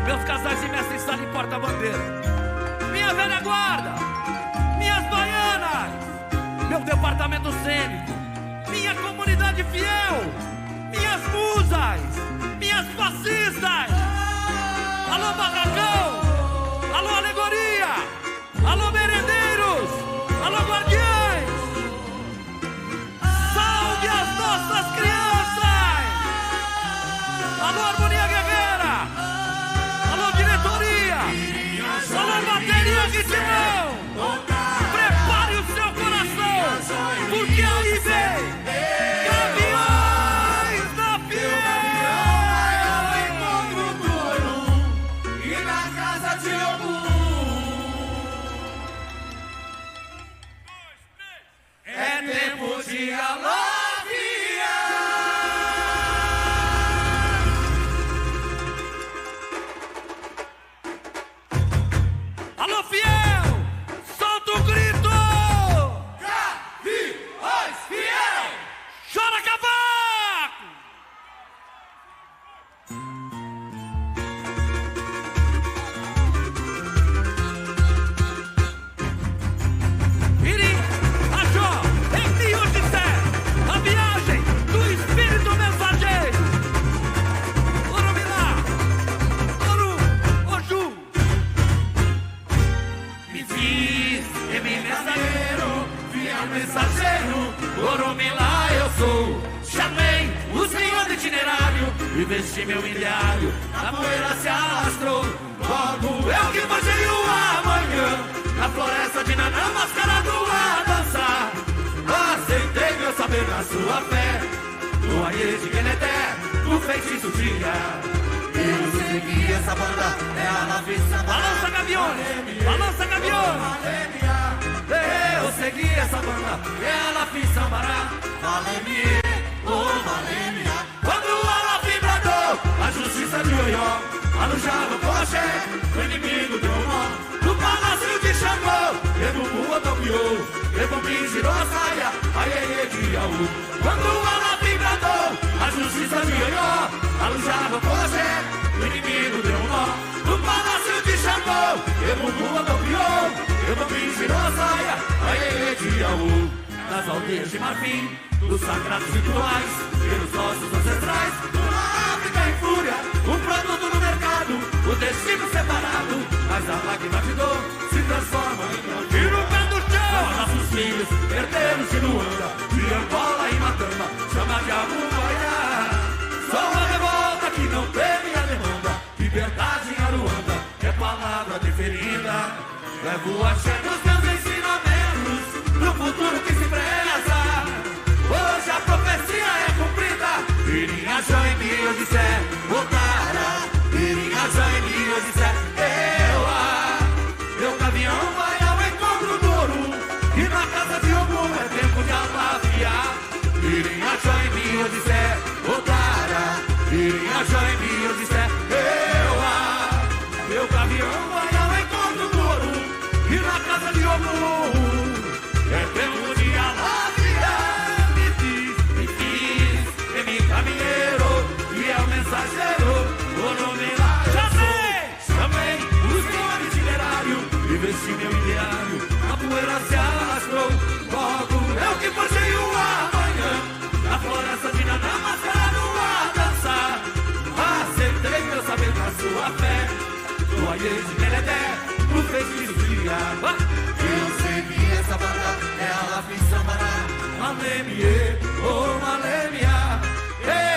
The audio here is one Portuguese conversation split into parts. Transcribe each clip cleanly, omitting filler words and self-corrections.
meus casais de mestre sala e porta-bandeira, minha velha guarda, minhas baianas, meu departamento cênico, minha comunidade fiel, minhas musas, minhas fascistas. Alô barracão, alô alegoria, alô merendeiros, alô guardiães. Salve as nossas crianças. Alô harmonia guerreira, alô diretoria, alô bateria ritmão. Prepare o seu coração, porque aí vem Gaviões da Fiel. Encontro do Orum e na casa de Ogum. É tempo de Alô fiel, solta o grito. Gaviões Fiel! Chora cavaco! Iri, achou, em Niudité, a viagem do espírito mensageiro. Oromilá, Oru, Oju. Me fiz mensageiro, fiel mensageiro, Oromilá eu sou. Chamei o senhor do itinerário e vesti meu ideário, a poeira se alastrou. Logo eu que forjei o amanhã, na floresta de Nanã, mascarado a dançar. Aceitei meu saber na sua fé, no aie de Gueneté, no feitiço dia. Eu segui essa banda, ela fez samba. Balança gaviões, balança gaviões. Eu segui essa banda, ela fez sambará. Valeme, oh valeme. Quando ela vibrador, a justiça de Oió, alujava o coché, o inimigo deu um nó. No palácio de Xangô, Ebubu otopiou, Ebumbi girou a saia, aiê de Iaú. Quando ela vibrador, a justiça de Oió, alujava o coché, o inimigo deu um nó. No palácio de Xangô, Ebubu otopiou, Ebumbi girou a saia, aiê de Iaú. Nas aldeias de Marfim, dos sagrados rituais, pelos nossos ancestrais, uma África em fúria, um produto no mercado, o destino separado, mas a lágrima de dor se transforma em canto. Tira o pé do chão! Nossos filhos, herdeiros de Luanda, de Angola e Matamba, chama de Abuaiá. Só uma revolta que não teme a demanda, liberdade em Aruanda, é palavra deferida. Levo a cheia nos meus ensinamentos, no futuro que se preza. Hoje a profecia é cumprida. Irinha Joini, eu disser, voltará. Irinha Joini, eu disser, meu caminhão vai ao encontro do Orum, e na casa de Ogum é tempo de alafiar. Irinha Joini, eu disser, voltará. Irinha Joini, eu disser, meu caminhão vai ao encontro do Orum, e na casa de Ogum é tempo de alafiar. Me fiz, caminheiro, e é o mensageiro, Oromilá eu sou. Chamei o senhor itinerário, e vesti meu ideário, a poeira se alastrou. Logo eu que forjei o amanhã, na floresta de Nanã, mascarado a dançar. Aceitei meu saber na sua fé, no aie de Gueneté, no feitiço dia. Eu segui essa banda, ela fez sambará. Malemie, oh malemia.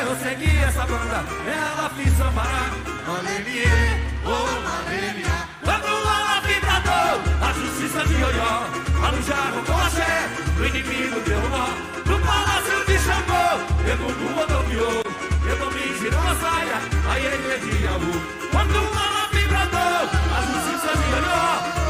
Eu segui essa banda, ela fez sambará. Malemie, oh malemia. Quando ela vibrador, a justiça de Oió, alujaram com axé, o inimigo deu um nó. No palácio de Xangô, Ebubu otopiou, Ebumbi girou a saia, aiê de Iaú. Quando ela vibrador, a justiça de Oió,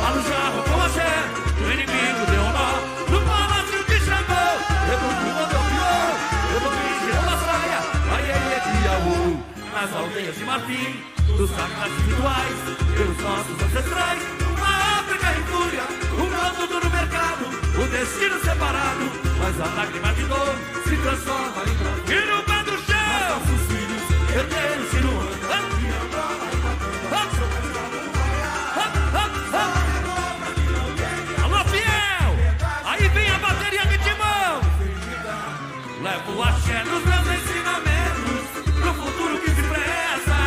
alujaram com axé, o inimigo deu um nó. No palácio de Xangô, Ebubu otopiou, Ebumbi girou a saia, aiê de Iaú. Nas aldeias de Marfim, dos sagrados rituais, pelos nossos ancestrais, uma África em fúria, um produto no mercado, o destino separado, mas a lágrima de dor se transforma em pranto. Tira o pé do chão! Mas nossos filhos, herdeiros de Luanda, de Angola e Matamba, Levo axé nos meus ensinamentos pro futuro que se preza.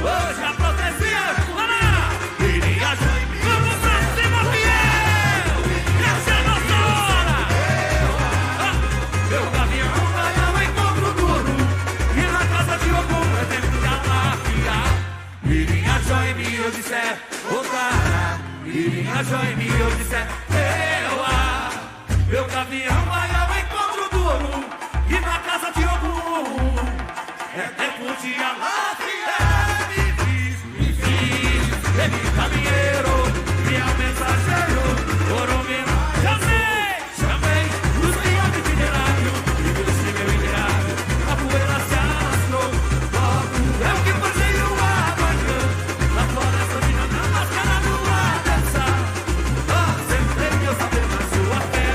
Hoje a profecia é fulana. Iria Jaime, vamos pra cima, fiel. Essa é a nossa hora. Meu gavião vai ao encontro do Oru, e na casa de Ogum é tempo de aláfia. Iria Jaime, eu disser, Otara. Iria Jaime, eu disser, Ewa. Meu gavião vai ao encontro do Oru, e na casa de Ogum é tempo de aláfia. Me fiz, caminheiro, fiel mensageiro, Oromila. Chamei os senhores de itinerário, e vesti meu ideário, a poeira se alastrou. Logo eu que forjei o amanhã, na floresta de Nanã, máscara no ar dançar. Sentei meu saber na sua fé,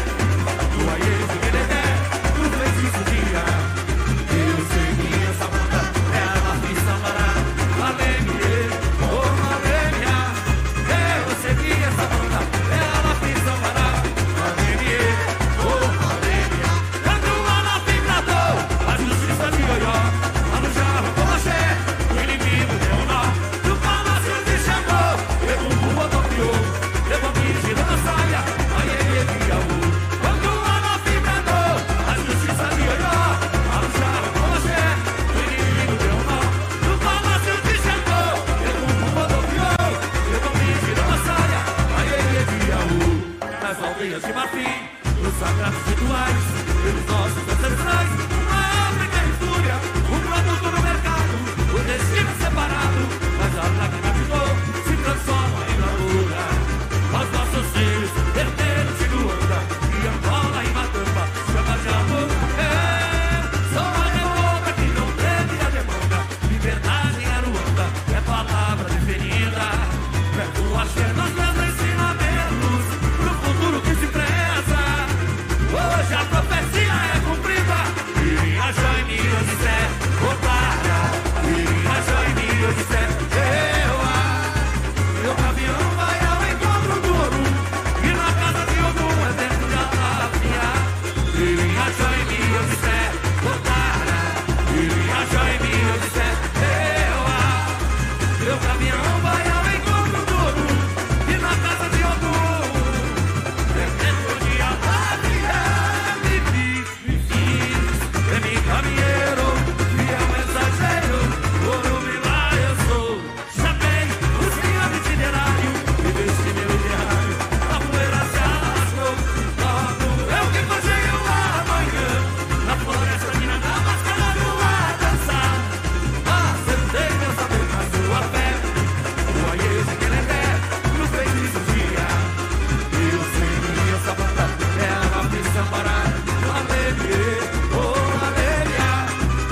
do Aie de Guedé, do feitiço dia. Eu segui essa banda, ela me sambará. Alegria, oh alegria. Eu segui essa banda, ela me sambará. Alegria, oh alegria. Quando ela vibrador, a justiça de Oió, lá no jarro com axé, o inimigo deu um nó. Do palácio de Xangô, Egum rodopiou, levou bicho na saia, Aie de Iaú. Quando ela vibrador, a justiça de Oió, lá no jarro com axé, o inimigo deu um nó. Do palácio de Xangô, Egum rodopiou, levou bicho na saia, Aie de Iaú. Nas aldeias de Marfim, nos sagrados rituais, pelos nossos ancestrais, a África em fúria, o produto no mercado, o destino separado, mas a lágrima de dor se transforma em bravura. Os nossos filhos, herdeiros de Luanda, e Angola e Matamba, chama de amor. Só a revolta que não teve a demanda, liberdade em Aruanda, é palavra definida. Levo o axé nos meus ensinamentos, pro futuro que se preza. Hoje a profecia é cumprida. Iria Jaime, eu disser, Otara. Iria Jaime, eu disser, Ewa. Meu gavião vai ao encontro do Oru, e na casa de Ogum é tempo de aláfia. Iria Jaime, eu disser, Otara. Iria Jaime, eu disser, Ewa. Meu gavião vai ao encontro do Oru, e na casa de Ogum é tempo de aláfia. Me fiz, caminheiro, fiel mensageiro, Oromila eu sou. Chamei o senhor itinerário, e vesti meu ideário, a poeira se alastrou. Logo eu que forjei o amanhã, na floresta de Nanã, máscara no ar dançar. Sentei meu saber na sua fé, do Aie de Guedé, no feitiço dia. Eu segui essa banda, ela me sambará. Alegria, oh alegria.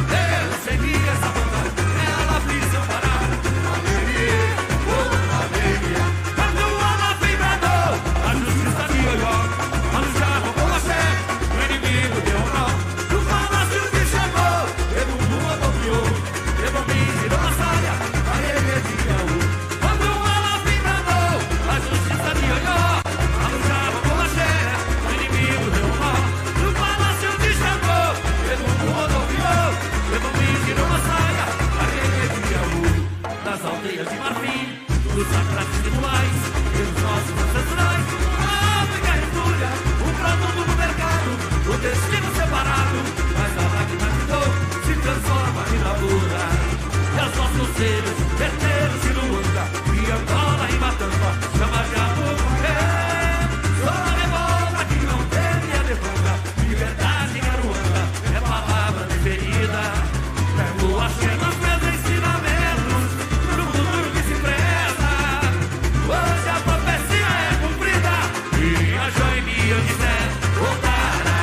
Eu segui essa banda, ela me sambará. Alegria, oh alegria. Quando ela vibrador, a justiça de Oió, lá no jarro com axé, o inimigo deu um nó. Do palácio de Xangô, Egum rodopiou, levou bicho na saia, Aie de Iaú. Quando ela vibrador, a justiça de Oió, lá no jarro com axé, o inimigo deu um nó. Do palácio de Xangô, Egum rodopiou, levou bicho na saia, Aie de Iaú. Nas aldeias de Marfim, dos sagrados rituais, pelos nossos ancestrais, a África em fúria, o produto no mercado, o destino separado, mas a lágrima de dor se transforma em bravura. E os nossos filhos, herdeiros de Luanda, e Angola e Matamba, chama de amor. Só a revolta que não teme a demanda, liberdade em Aruanda, é palavra deferida. Levo o axé nos meus ensinamentos, pro futuro que se preza. Hoje a profecia é cumprida. Iria Jaime, eu disser, Otara.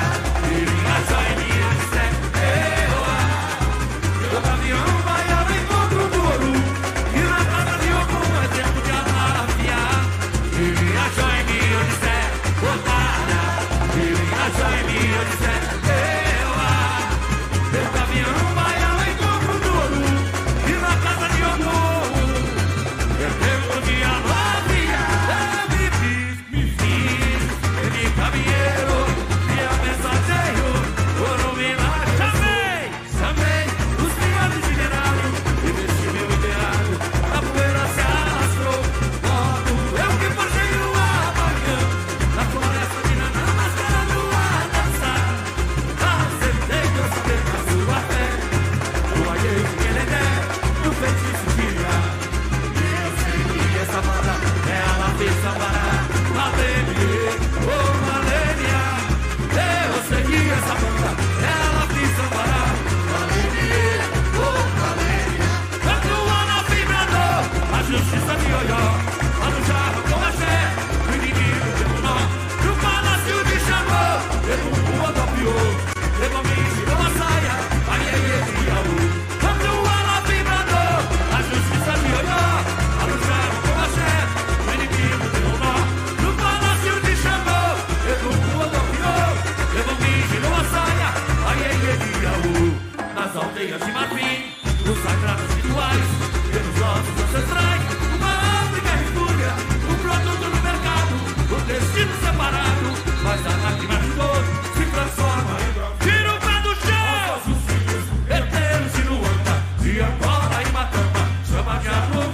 aldeias de marfim, os sagrados rituais, pelos nossos ancestrais, uma África em fúria, um produto no mercado, o destino separado, mas a lágrima de dor se transforma em bronze. Tira o pé do chão! Os nossos filhos, herdeiros de Luanda, de Angola e Matamba, chama de amor.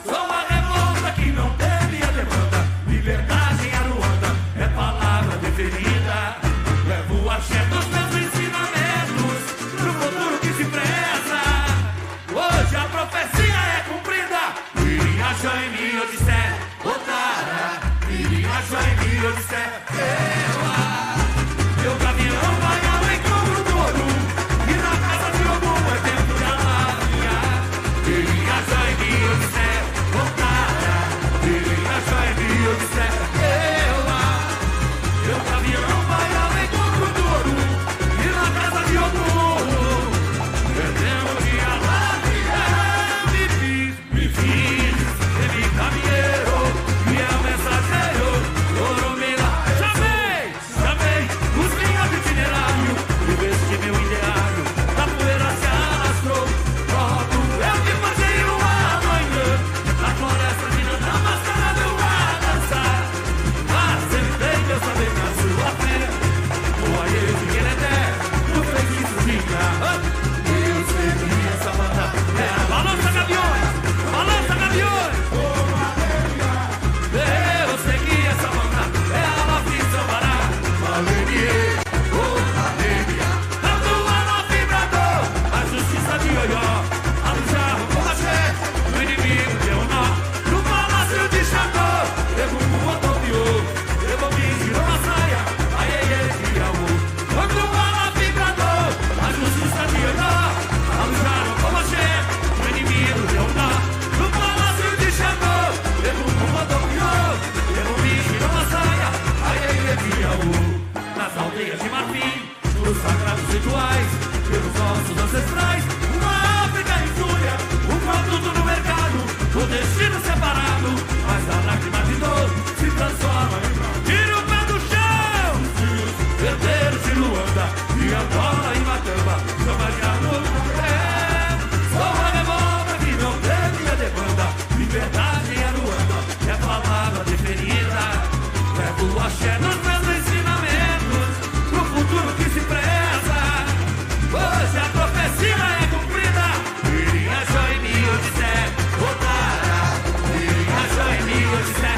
Sou a revolta que não teve a demanda, liberdade em Aruanda, é palavra deferida. Levo o axé dos meus ensinamentos pro futuro que se preza. Hoje a profecia é cumprida. Irinha, Joemi, Odissé, Otara. Irinha, Joemi, Odissé, meu caminhão vai ao encontro do Orum, e na casa de Ogum é tempo de aláfia. Irinha, Joemi, Odissé, Otara. Irinha, Joemi, Odissé, meu caminhão vai ao encontro do Orum, e na casa de Ogum é tempo de aláfia. Me fiz, me caminheiro, e é o mensageiro, Oromila. Chamei os linhas de itinerário, e vesti meu ideário, a poeira se alastrou. Pronto, eu que passei uma manhã, na floresta de Nanda, mascarado a dançar. Acertei meu saber na sua fé, o aie de Quereté, no feitiço de Cá. Eu segui essa banda, balança gaviões, balança gaviões. Eu segui essa banda, ela fiz Sambará, Malenie, Malenia. Atua no vibrador, a justiça de Oió, a do jarro com axé, o inimigo deu nó, no palácio de Xangô, Egungun rodopiou, Ebombi girou a saia, aiê de Iaú. Atua no vibrador, a justiça de Oió, a do jarro com axé, o inimigo deu nó, no palácio de Xangô, Egungun rodopiou, Ebombi girou a saia, aiê de Iaú. Nas aldeias de marfim, nos sagrados rituais, pelos nossos ancestrais, uma África em fúria, um produto no mercado, o destino separado, mas a lágrima de dor se transforma em bronze. Tira o pé do chão! Herdeiros de Luanda, de Angola e Matamba, chama de amor. Sou a revolta que não teve a demanda, liberdade em Aruanda, é palavra deferida. Levo o axé nos meus ensinamentos, pro futuro que se preza. Hoje a profecia é cumprida. Irinha, Joemi, Odissé, Otara. Irinha, Joemi, Odissé,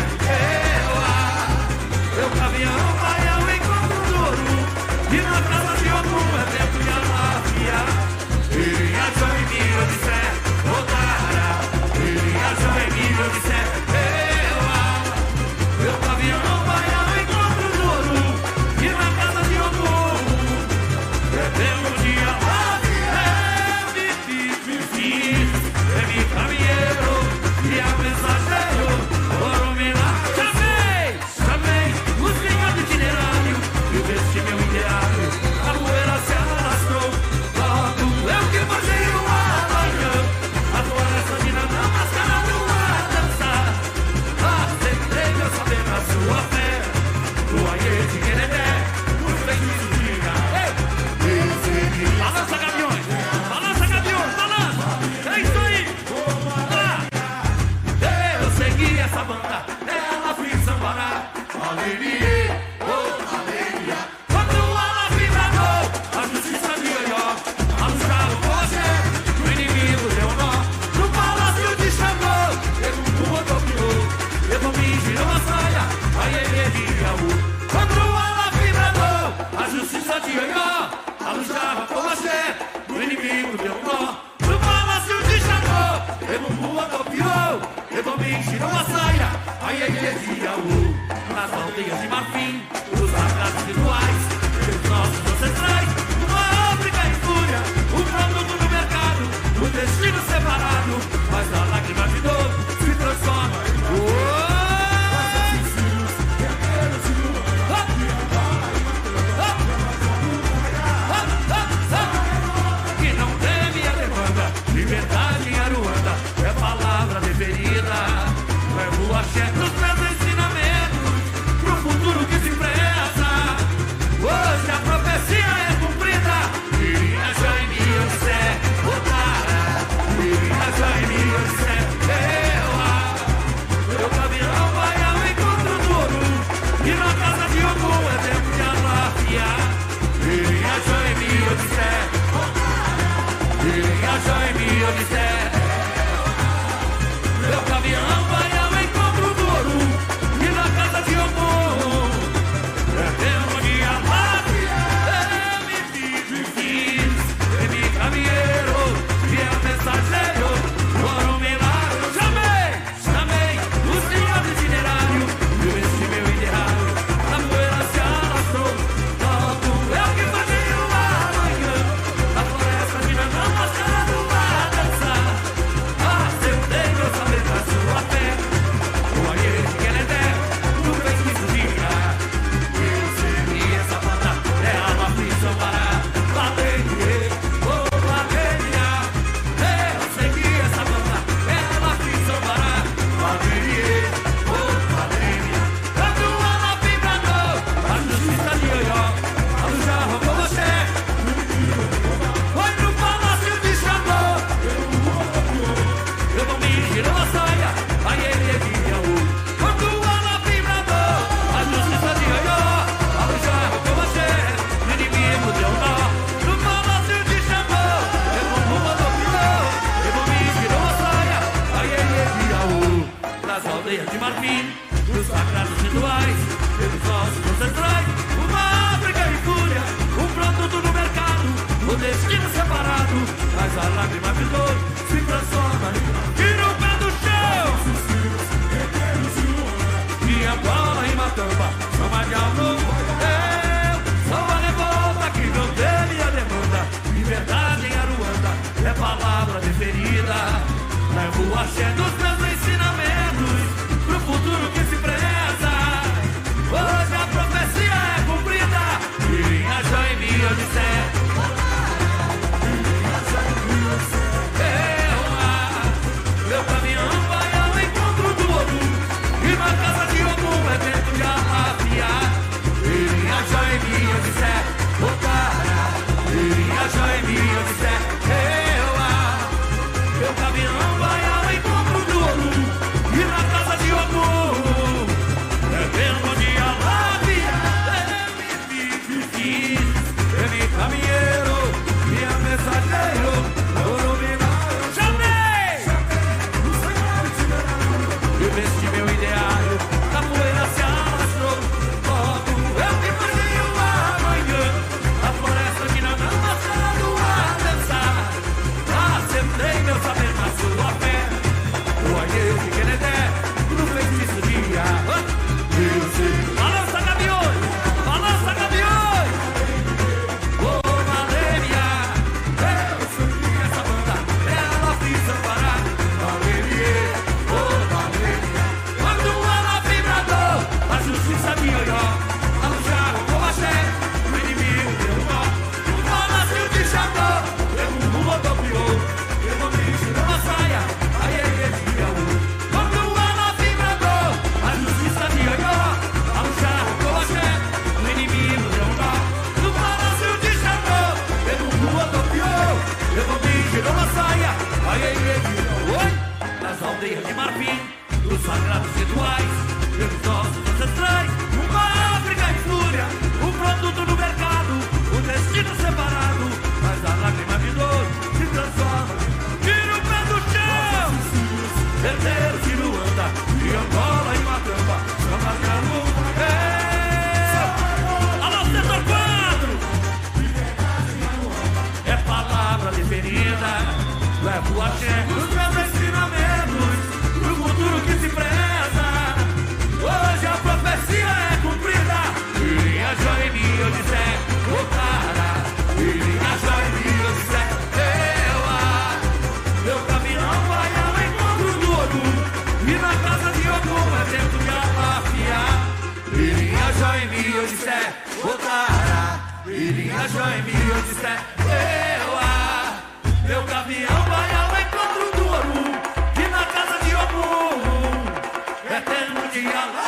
Odisseia. Irinha, Jaime, Odisseia. Meu caminhão vai ao encontro do ouro e na casa de Ogum é tempo de amar. Eu me fiz, me caminheiro e é mensageiro, ouro milagre. Chamei o senhor do itinerário e vesti meu ideário, na poeira se alastrou. Logo eu que fazia o amanhã, na floresta de Nanã, mostrando a dançar. Acertei meu saber da sua fé, o ayer que ele der, no fez que subia. Eu sei essa banda é a aflição para Valeria, oh Valeria. Eu sei que essa banda é a aflição para Valeria, oh Valeria. Quando ela vibrador, a justiça de Oió, a luz já roubou você. Foi no palácio de Xangô, eu não me girou a saia, aí ele via o. Quando ela vibrador, a justiça de Oió, a luz já roubou você. O inimigo deu nó, no palácio de Xangô, eu não mandou pilão, eu não me girou a saia, aí ele via o. Nas aldeias de Marfim, nos sagrados rituais, pelos nossos ancestrais, uma África em fúria, um produto no mercado, o destino separado, mas a lágrima de dor se transforma em tira o pé do chão. Minha bola em Matamba, chama de alvo. Eu sou a revolta que não teve a demanda. Liberdade em Aruanda é palavra deferida. Levo o axé dos meus ensinamentos pro futuro que se preza. Hoje a profecia é cumprida. Irinha, Jaime, Odisseia. Meu caminhão vai ao encontro do Ogum e na casa de Ogum é tempo de alafiar. Irinha, Jaime, Odisseia, voltará. Irinha, Jaime, Odisseia, meu caminhão vai ao encontro do Ogum e na casa de Ogum é tempo de alafiar. Eu me caminheiro e a mensageiro, ouro milagre. Eu vesti meu ideário, a poeira se alastrou. Logo eu que fazia o amanhã, a floresta de Nanã, mostrando a dançar. Acertei meu saber na sua fé, o ayer que ele der, no feitiço de ar. Eu sei. Balança, gaviões! Balança, gaviões! Oh, Valeria! Eu sei que essa banda ela fiz parar. Valeria! Oh, Valeria! Quando ela vibrador, a justiça de Oió, a luz já roubou a axé, o inimigo deu nó. No palácio de Xangô, eu um rodopiou, eu vou me girar uma saia, aí ele via o. Quando ela vibrador, a justiça de Oió, a luz já roubou a axé, o inimigo deu nó. No palácio de Xangô, eu um rodopiou, eu vou me girar uma saia, aí ele via o. Nas aldeias de Marfim, os sagrados rituais, pelos nossos ancestrais, uma África em fúria, um produto no mercado, o destino separado, mas a lágrima de dor se transforma. Tira o pé do chão! Herdeiros de Luanda, de Angola e Matamba, chama de alvo. Alô, setor 4! É palavra deferida. Levo o axé dos meus ensinamentos pro futuro que se preza. Hoje a profecia é cumprida. Irinha, Jaime, Odisseia, voltará. Irinha, Jaime, Odisseia, meu caminhão vai ao encontro do Ogum e na casa de Ogum é tempo de alafiar. Irinha, Jaime, Odisseia, voltará. Irinha, Jaime, Odisseia, meu caminhão vai ao encontro do Ogum e na casa de Ogum é tempo de alafiar.